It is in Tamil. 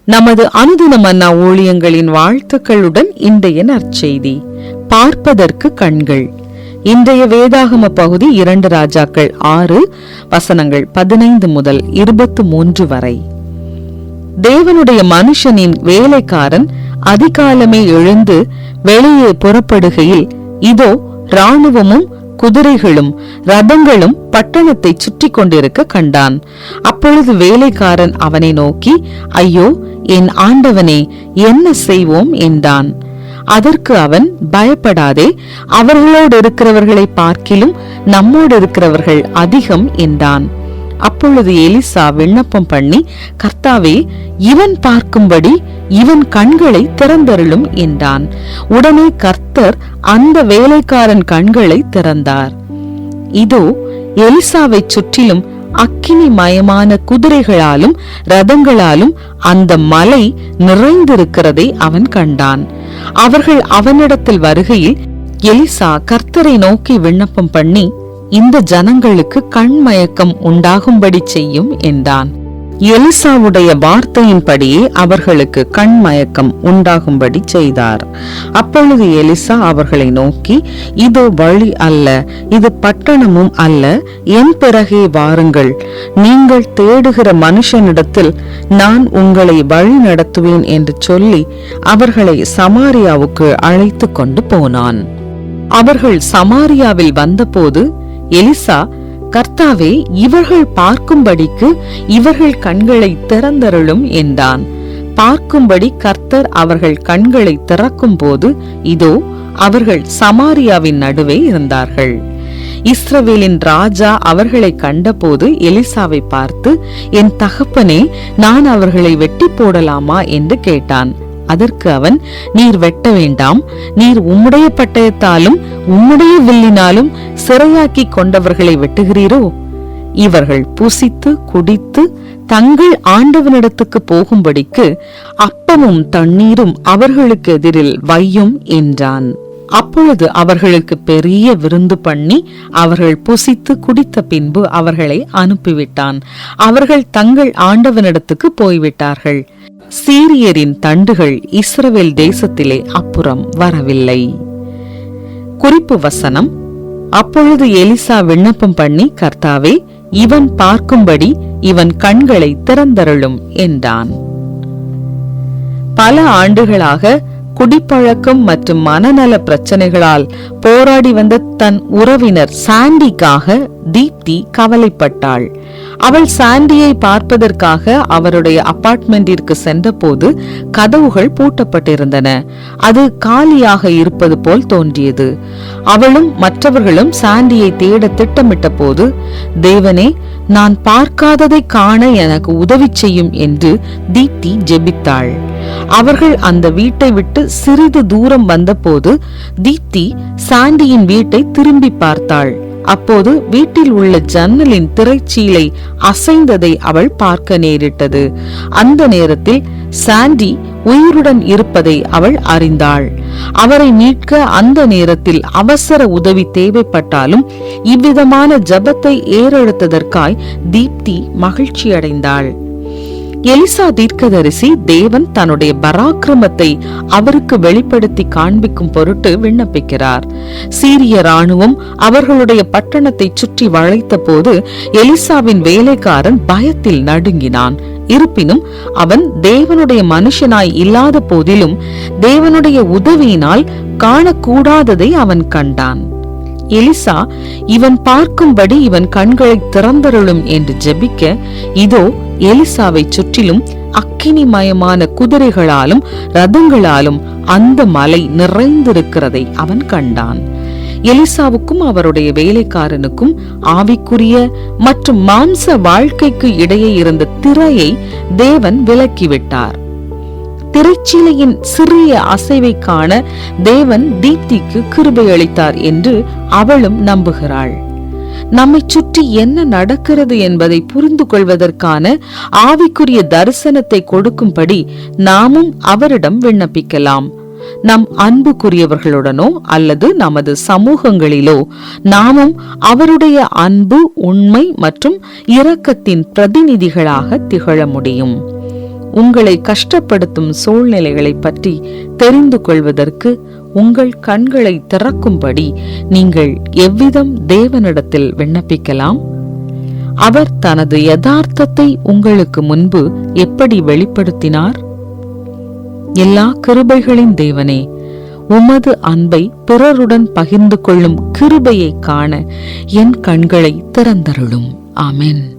நமது அனுதின மன்னா ஊழியங்களின் வாழ்த்துக்களுடன் இன்றைய நற்செய்தி. பார்ப்பதற்கு கண்கள். இன்றைய வேதாகம பகுதி 2 ராஜாக்கள் 6 வசனங்கள் 15 முதல் 23 வரை. தேவனுடைய மனுஷனின் வேலைக்காரன் அதிகாலமே எழுந்து வெளியே புறப்படுகையில், இதோ இராணுவமும் குதிரைகளும் ரதங்களும் பட்டணத்தை சுற்றி கொண்டிருக்க கண்டான். அப்பொழுது வேலைக்காரன் அவனை நோக்கி, ஐயோ என் ஆண்டவனே, என்ன செய்வோம் என்றான். அதற்கு அவன், பயப்படாதே, அவர்களோடு இருக்கிறவர்களை பார்க்கிலும் நம்மோடு இருக்கிறவர்கள் அதிகம் என்றான். அப்பொழுது எலிசா விண்ணப்பம் பண்ணி, கர்த்தாவே, இவன் பார்க்கும்படி இவன் கண்களை திறந்தருளும் என்றான். உடனே கர்த்தர் அந்த வேலைக்காரன் கண்களை திறந்தார். இதோ எலிசாவை சுற்றிலும் அக்கினி மயமான குதிரைகளாலும் ரதங்களாலும் அந்த மலை நிறைந்திருக்கிறதை அவன் கண்டான். அவர்கள் அவனிடத்தில் வருகையில், எலிசா கர்த்தரை நோக்கி விண்ணப்பம் பண்ணி, இந்த ஜனங்களுக்கு கண்மயக்கம் உண்டாகும்படி செய்யும் என்றான். எலிசாவுடைய வார்த்தையின்படியே அவர்களுக்கு கண்மயக்கம் உண்டாகும்படி செய்தார். அப்பொழுது எலிசா அவர்களை நோக்கி, இதோ வழி அல்ல, இது பட்டணமும் அல்ல, என் பிறகே வாருங்கள், நீங்கள் தேடுகிற மனுஷனிடத்தில் நான் உங்களை வழி நடத்துவேன் என்று சொல்லி அவர்களை சமாரியாவுக்கு அழைத்து கொண்டு போனான். அவர்கள் சமாரியாவில் வந்தபோது எலிசா, கர்த்தாவே, இவர்கள் பார்க்கும்படிக்கு இவர்கள் கண்களை திறந்தருளும் என்றான். பார்க்கும்படி கர்த்தர் அவர்கள் கண்களை திறக்கும் போது, இதோ அவர்கள் சமாரியாவின் நடுவே இருந்தார்கள். இஸ்ரவேலின் ராஜா அவர்களை கண்டபோது எலிசாவை பார்த்து, என் தகப்பனே, நான் அவர்களை வெட்டி போடலாமா என்று கேட்டான். அதற்கு அவன், நீர் வெட்ட வேண்டாம், நீர் உம்முடைய பட்டயத்தாலும் உம்முடைய வில்லினாலும் சிறையாக்கி கொண்டவர்களை வெட்டுகிறீரோ? இவர்கள் புசித்து குடித்து தங்கள் ஆண்டவனிடத்துக்கு போகும்படிக்கு அப்பமும் தண்ணீரும் அவர்களுக்கு எதிரில் வையும் என்றான். அப்பொழுது அவர்களுக்கு பெரிய விருந்து பண்ணி அவர்கள் புசித்து குடித்த பின்பு அவர்களை அனுப்பிவிட்டான். அவர்கள் தங்கள் ஆண்டவனிடத்துக்கு போய்விட்டார்கள். சீரியரின் தண்டுகள் இஸ்ரவேல் தேசத்திலே அப்புறம் வரவில்லை. குறிப்பு வசனம். அப்பொழுது எலிசா விண்ணப்பம் பண்ணி, கர்த்தாவே, இவன் பார்க்கும்படி இவன் கண்களை திறந்தருளும் என்றான். பல ஆண்டுகளாக குடிப்பழக்கம் மற்றும் மனநல பிரச்சனைகளால் போராடி வந்த தன் உறவினர் சாண்டிக்காக தீப்தி கவலைப்பட்டாள். அவள் சாண்டியை பார்ப்பதற்காக அவருடைய அபார்ட்மெண்டிற்கு சென்றபோது கதவுகள் பூட்டப்பட்டிருந்தன. அது காலியாக இருப்பது போல் தோன்றியது. அவளும் மற்றவர்களும் சாண்டியை தேட திட்டமிட்ட போது, தேவனே, நான் பார்க்காததை காண எனக்கு உதவி செய்யும் என்று தீப்தி ஜெபித்தாள். அவர்கள் அந்த வீட்டை விட்டு சிறிது தூரம் வந்தபோது தீப்தி சாண்டியின் வீட்டை திரும்பி பார்த்தாள். அப்போது வீட்டில் உள்ள ஜன்னலின் திரைச்சீலை அசைந்ததை அவள் பார்க்க நேரிட்டது. அந்த நேரத்தில் சாண்டி உயிருடன் இருப்பதை அவள் அறிந்தாள். அவரை மீட்க அந்த நேரத்தில் அவசர உதவி தேவைப்பட்டாலும் இவ்விதமான ஜபத்தை ஏறெடுத்ததற்காய் தீப்தி மகிழ்ச்சி அடைந்தாள். எலிசா தீர்க்கதரிசி தேவன் தன்னுடைய பராக்கிரமத்தை அவருக்கு வெளிப்படுத்தி காண்பிக்கும் பொருட்டு விண்ணப்பிக்கிறார். சீரிய ராணுவம் அவர்களுடைய பட்டணத்தை சுற்றி வளைத்த போது எலிசாவின் வேலைக்காரன் பயத்தில் நடுங்கினான். இருப்பினும் அவன் தேவனுடைய மனுஷனாய் இல்லாத போதிலும் தேவனுடைய உதவியினால் காணக்கூடாததை அவன் கண்டான். எலிசா, இவன் பார்க்கும்படி இவன் கண்களை திறந்தருளும் என்று ஜெபிக்க, இதோ எலிசாவை சுற்றிலும் அக்கினிமயமான குதிரைகளாலும் ரதங்களாலும் அந்த மலை நிறைந்திருக்கிறதை அவன் கண்டான். எலிசாவுக்கும் அவருடைய வேலைக்காரனுக்கும் ஆவிக்குரிய மற்றும் மாம்ச வாழ்க்கைக்கு இடையே இருந்த திரையை தேவன் விலக்கிவிட்டார். திரைச்சீலையின் சிறிய அசைவை காண தேவன் தீப்திக்கு கிருபை அளித்தார் என்று அவளும் நம்புகிறாள். நம்மை சுற்றி என்ன நடக்கிறது என்பதை புரிந்து கொள்வதற்கான ஆவிக்குரிய தரிசனத்தை கொடுக்கும்படி நாமும் அவரிடம் விண்ணப்பிக்கலாம். நம் அன்புக்குரியவர்களுடனோ அல்லது நமது சமூகங்களிலோ நாமும் அவருடைய அன்பு, உண்மை மற்றும் இரக்கத்தின் பிரதிநிதிகளாக திகழ முடியும். உங்களை கஷ்டப்படுத்தும் சூழ்நிலைகளை பற்றி தெரிந்து கொள்வதற்கு உங்கள் கண்களை திறக்கும்படி நீங்கள் எவ்விதம் தேவனிடத்தில் விண்ணப்பிக்கலாம்? அவர் தனது யதார்த்தத்தை உங்களுக்கு முன்பு எப்படி வெளிப்படுத்தினார்? எல்லா கிருபைகளின் தேவனே, உமது அன்பை பிறருடன் பகிர்ந்து கொள்ளும் கிருபையை காண என் கண்களை திறந்தருளும். ஆமென்.